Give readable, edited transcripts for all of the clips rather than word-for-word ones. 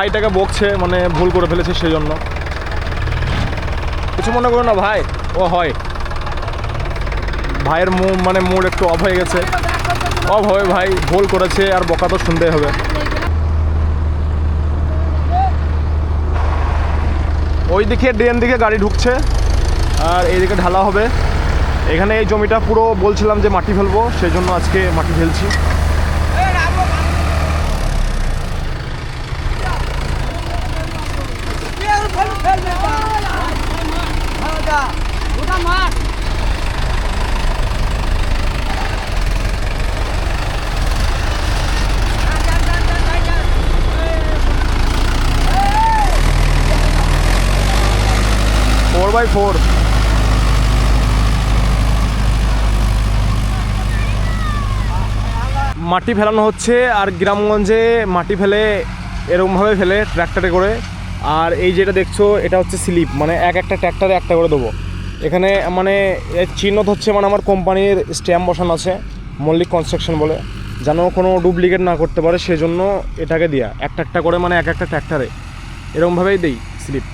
ভাইটাকে বকছে, মানে ভুল করে ফেলেছে সেই জন্য। কিছু মনে করো না ভাই, ও হয় ভাইয়ের মুড একটু অফ হয়ে গেছে। অফ হবে ভাই, ভুল করেছে আর বকা তো শুনতেই হবে। ওই দিকে ড্রেন দিকে গাড়ি ঢুকছে আর এইদিকে ঢালা হবে। এখানে এই জমিটা পুরো বলছিলাম যে মাটি ফেলবো, সেই জন্য আজকে মাটি ফেলছি। ফোর বাই ফোর মাটি ফেলানো হচ্ছে। আর গ্রামগঞ্জে মাটি ফেলে এরকমভাবে ফেলে ট্র্যাক্টরে করে। আর এই যেটা দেখছো এটা হচ্ছে স্লিপ, মানে এক একটা ট্র্যাক্টরে একটা করে দেবো। এখানে মানে চিহ্নত হচ্ছে, মানে আমার কোম্পানির স্ট্যাম্প বসানো আছে মল্লিক কনস্ট্রাকশন বলে, যেন কোনো ডুপ্লিকেট না করতে পারে, সেজন্য এটাকে দেওয়া একটা একটা করে, মানে এক একটা ট্র্যাক্টরে এরকমভাবেই দেই স্লিপ।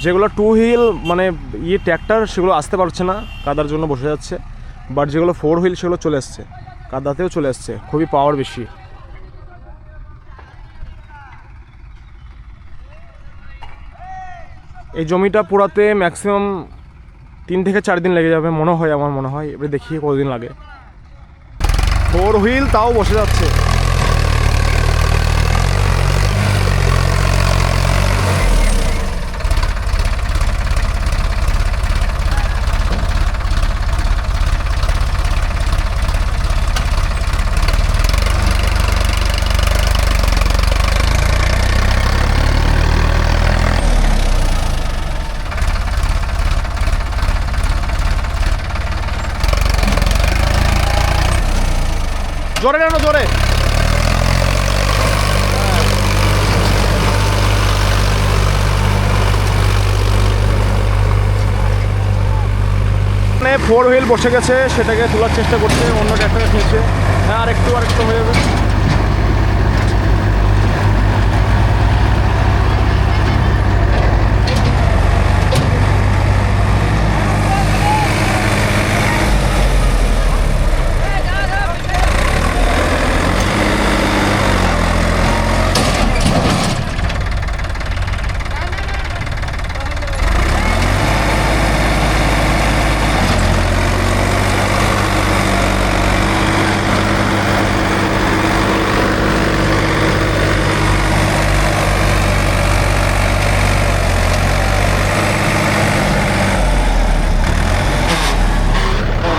যেগুলো টু হুইল মানে ট্র্যাক্টর, সেগুলো আসতে পারছে না, কাদার জন্য বসে যাচ্ছে। বাট যেগুলো ফোর হুইল সেগুলো চলে এসছে, কাদাতেও চলে এসছে, খুবই পাওয়ার বেশি। এই জমিটা পুরাতে ম্যাক্সিমাম 3 থেকে 4 দিন লেগে যাবে মনে হয়, আমার মনে হয়। এবারে দেখি কতদিন লাগে। ফোর হুইল তাও বসে যাচ্ছে। জোরে টানো, জোরে। মানে ফোর হুইল বসে গেছে, সেটাকে তোলার চেষ্টা করছে, অন্য ট্র্যাক্টরে খেয়েছে। হ্যাঁ, আরেকটু হয়ে যাবে।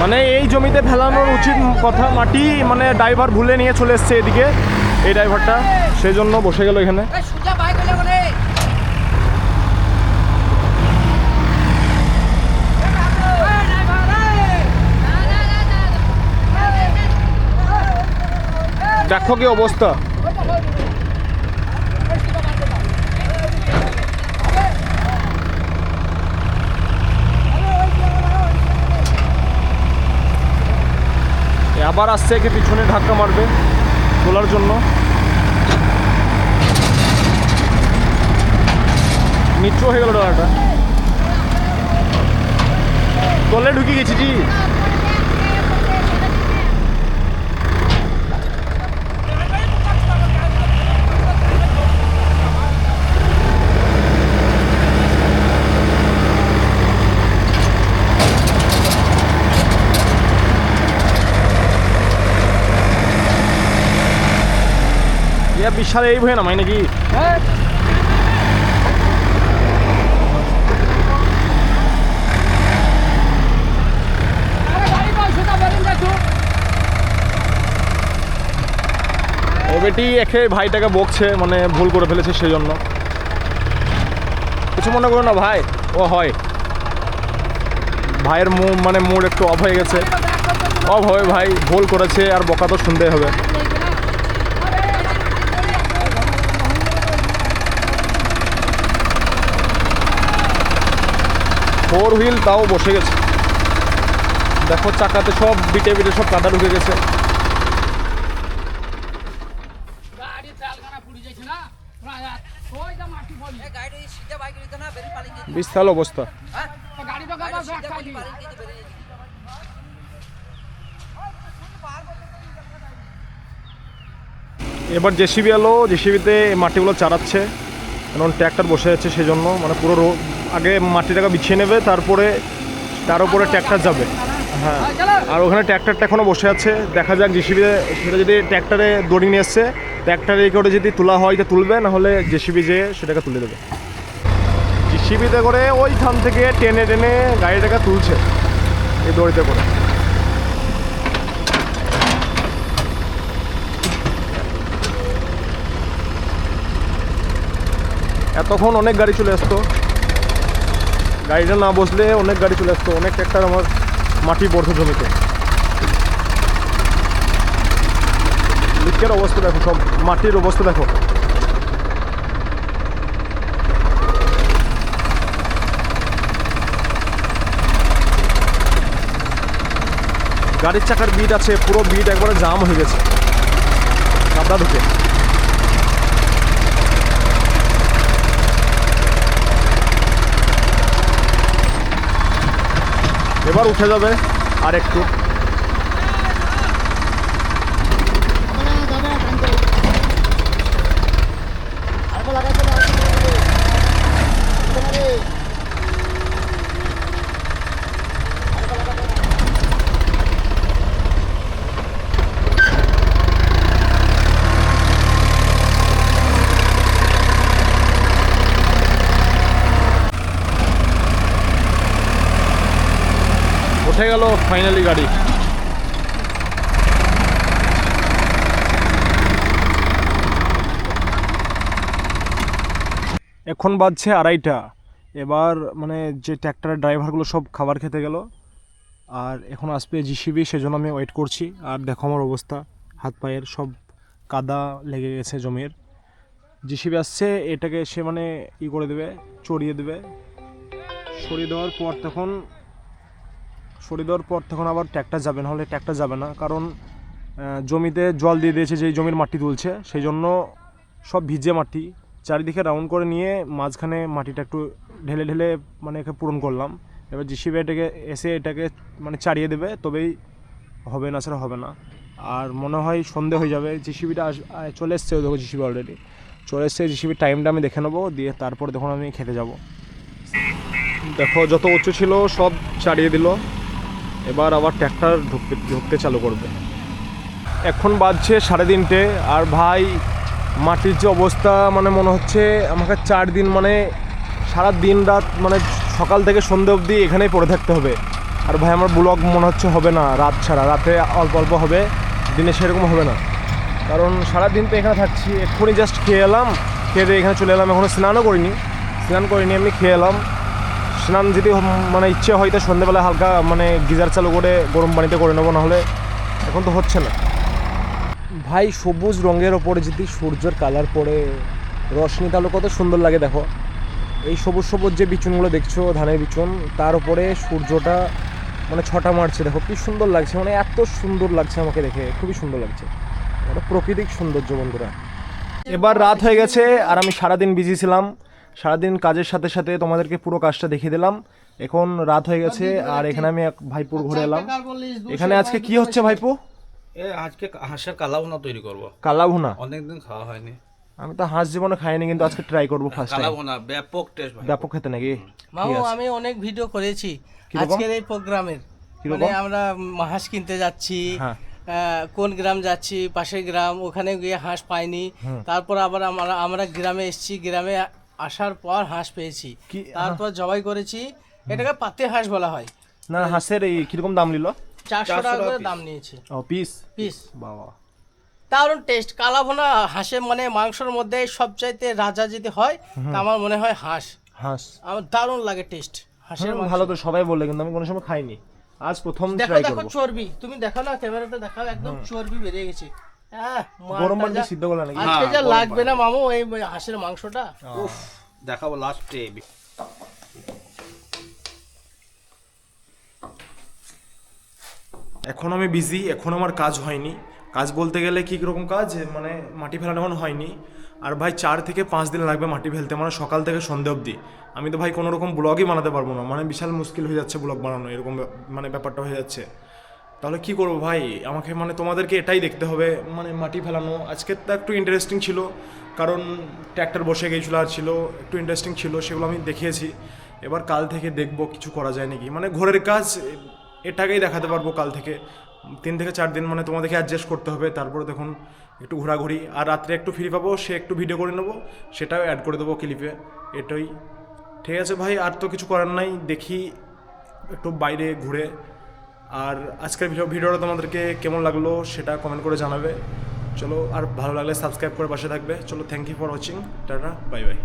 মানে এই জমিতে ফেলানোর উচিত কথা মাটি, মানে ড্রাইভার ভুলে নিয়ে চলে এসছে এদিকে, এই ড্রাইভারটা, সেই জন্য বসে গেল এখানে। দেখো কি অবস্থা। আবার আসছে, একে পিছনে ধাক্কা মারবে তোলার জন্য। নিচু হয়ে গেল ডলারটা, তলে ঢুকে গেছি জি। বিশাল এই ভয়ে নামাই নাকি? ও বেটি একে ভাইটাকে বকছে, মানে ভুল করে ফেলেছে সেই জন্য। কিছু মনে করো না ভাই, ও হয় ভাইয়ের মুড একটু অফ হয়ে গেছে। অফ হবে ভাই, ভুল করেছে আর বকা তো শুনতেই হবে। ফোর হুইল তাও বসে গেছে। দেখো চাকাতে সব বিটে সব কাদা ঢুকে গেছে। বিশাল অবস্থা। এবার জেসিবি এলো, জেসিবিতে মাটিগুলো চারাচ্ছে, কারণ ট্র্যাক্টর বসে যাচ্ছে সেই জন্য, মানে পুরো আগে মাটিটাকে বিছিয়ে নেবে, তারপরে তার উপরে ট্র্যাক্টর যাবে। হ্যাঁ, আর ওখানে ট্র্যাক্টরটা এখনও বসে আছে, দেখা যাক জেসিবিতে সেটা যদি ট্র্যাক্টরে দড়ি নিয়ে এসছে, ট্র্যাক্টরে করে যদি তোলা হয় তো তুলবে, নাহলে জেসিবি যেয়ে সেটাকে তুলে দেবে। জেসিবিতে করে ওইখান থেকে টেনে টেনে গাড়িটাকে তুলছে এই দড়িতে করে। এতক্ষণ অনেক গাড়ি চলে আসতো, গাড়িটা না বসলে অনেক গাড়ি চলে আসতো, অনেক ট্র্যাক্টর আমার মাটি পড়তো জমিতে। লিকের অবস্থা দেখো, সব মাটির অবস্থা দেখো। গাড়ির চাকার বিট আছে, পুরো বিট একবারে জাম হয়ে গেছে কাদা ঢুকে। এবার উঠে যাবে আর একটু। উঠে গেল ফাইনালি গাড়ি। এখন বাজছে 2:30। এবার মানে যে ট্র্যাক্টরের ড্রাইভারগুলো সব খাবার খেতে গেল, আর এখন আসবে জিসিবি, সেজন্য আমি ওয়েট করছি। আর দেখো আমার অবস্থা, হাত পায়ের সব কাদা লেগে গেছে জমির। জিসিবি আসছে, এটাকে এসে মানে করে দেবে, চড়িয়ে দেবে। সরিয়ে দেওয়ার পর তখন আবার ট্র্যাক্টর যাবে, নাহলে ট্র্যাক্টর যাবে না, কারণ জমিতে জল দিয়ে দিয়েছে, যেই জমির মাটি তুলছে সেই জন্য সব ভিজে মাটি। চারিদিকে রাউন্ড করে নিয়ে মাঝখানে মাটিটা একটু ঢেলে ঢেলে মানে একে পূরণ করলাম। এবার জিসিবি এটাকে এসে এটাকে মানে চাড়িয়ে দেবে, তবেই হবে, না ছাড়া হবে না। আর মনে হয় সন্ধে হয়ে যাবে। জিসিবিটা চলে এসছে, দেখো জিসিবি অলরেডি চলে এসছে। জিসিবির টাইমটা আমি দেখে নেবো, দিয়ে তারপর দেখুন আমি খেতে যাব। দেখো যত উঁচু ছিল সব চাড়িয়ে দিল, এবার আবার ট্র্যাক্টর ঢুকতে চালু করবে। এখন বাজছে 3:30। আর ভাই মাটির যে অবস্থা, মানে মনে হচ্ছে আমাকে 4 দিন মানে সারা দিন রাত মানে সকাল থেকে সন্ধ্যে অবধি এখানেই পড়ে থাকতে হবে। আর ভাই আমার ব্লগ মনে হচ্ছে হবে না রাত ছাড়া, রাতে অল্প অল্প হবে, দিনে সেরকম হবে না, কারণ সারা দিন তো এখানে থাকছি। এক্ষুনি জাস্ট খেয়ে এলাম, খেয়ে এখানে চলে এলাম, এখনও স্নান করিনি, এমনি খেয়ে এলাম। স্নান যদি মানে ইচ্ছে হয় তো সন্ধ্যেবেলা হালকা মানে গিজার চালু করে গরম পানিতে করে নেবো, নাহলে এখন তো হচ্ছে না। ভাই সবুজ রঙের ওপরে যদি সূর্যের কালার পড়ে রশ্মি, তাহলে কত সুন্দর লাগে। দেখো এই সবুজ সবুজ যে বিচুনগুলো দেখছো, ধানের বিচুন, তার উপরে সূর্যটা মানে ছটা মারছে, দেখো কি সুন্দর লাগছে, মানে এত সুন্দর লাগছে আমাকে দেখে, খুবই সুন্দর লাগছে, মানে প্রাকৃতিক সৌন্দর্য বন্ধুরা। এবার রাত হয়ে গেছে, আর আমি সারাদিন বিজি ছিলাম, সারাদিন কাজের সাথে সাথে তোমাদেরকে পুরো কাজটা দেখিয়ে দিলাম। এখন রাত হয়ে গেছে, আর এখানে আমি ভাইপুর ঘুরে এলাম। এখানে আজকে কি হচ্ছে ভাইপু? আজকে হাঁসের কালা ভুনা তৈরি করব। কালা ভুনা? অনেকদিন খাওয়া হয়নি। আমি তো হাঁস জীবনে খাইনি, কিন্তু আজকে ট্রাই করব ফার্স্ট টাইম। কালা ভুনা ব্যাপক টেস্ট ভাই, ব্যাপক খেতে নাকি? মামু আমি অনেক ভিডিও করেছি আজকের এই প্রোগ্রামের, মানে আমরা হাঁস কিনতে যাচ্ছি, কোন গ্রাম যাচ্ছি, পাশের গ্রাম, ওখানে গিয়ে হাঁস পাইনি, তারপর আবার আমরা গ্রামে এসেছি, গ্রামে আসার পর হাঁস পেয়েছি, তারপর জবাই করেছি। এটাকে পাতে হাঁস বলা হয়। না হাঁসের এই কিরকম দাম নিল? 400 টাকা করে দাম নিয়েছে। ও পিস? পিস। বাবা দারুণ টেস্ট। কালা ভুনা হাঁসের মানে মাংসের মধ্যে সবচাইতে রাজা যদি হয় তা আমার মনে হয় হাঁস। আমার দারুণ লাগে টেস্ট হাঁসের মাংস। ভালো তো সবাই বলে, কিন্তু আমি কোনো সময় খাইনি, আজ প্রথম ট্রাই করব। দেখো চর্বি, তুমি দেখো না, ক্যামেরাতে দেখাও, একদম চর্বি বেরিয়ে গেছে। গরম পানিতে সিদ্ধ করলা নাকি? আজকে যা লাগবে না মামু এই হাঁসের মাংসটা, উফ, দেখাবো লাস্টে। এখন আমি বিজি, এখন আমার কাজ হয়নি। কাজ বলতে গেলে কী রকম কাজ, মানে মাটি ফেলানো এখন হয়নি, আর ভাই 4 থেকে 5 দিন লাগবে মাটি ফেলতে, মানে সকাল থেকে সন্ধে অবধি। আমি তো ভাই কোনো রকম ব্লগই বানাতে পারবো না, মানে বিশাল মুশকিল হয়ে যাচ্ছে ব্লগ বানানো, এরকম মানে ব্যাপারটা হয়ে যাচ্ছে। তাহলে কি করবো ভাই, আমাকে মানে তোমাদেরকে এটাই দেখতে হবে, মানে মাটি ফেলানো। আজকে তো একটু ইন্টারেস্টিং ছিল, কারণ ট্র্যাক্টর বসে গিয়েছিলো আর ছিল একটু ইন্টারেস্টিং ছিল, সেগুলো আমি দেখিয়েছি। এবার কাল থেকে দেখবো কিছু করা যায় নাকি, মানে ঘরের কাজ এটাকেই দেখাতে পারবো কাল থেকে। 3 থেকে 4 দিন মানে তোমাদেরকে অ্যাডজাস্ট করতে হবে, তারপরে দেখুন একটু ঘোরাঘুরি, আর রাত্রে একটু ফ্রি পাবো, সে একটু ভিডিও করে নেবো, সেটাও অ্যাড করে দেবো ক্লিপে। এটাই ঠিক আছে ভাই, আর তো কিছু করার নাই, দেখি একটু বাইরে ঘুরে। আর আজকের ভিডিওটা তোমাদেরকে কেমন লাগলো সেটা কমেন্ট করে জানাবে। চলো, আর ভালো লাগলে সাবস্ক্রাইব করে পাশে থাকবে। চলো, থ্যাংক ইউ ফর ওয়াচিং, টাটা, বাই বাই।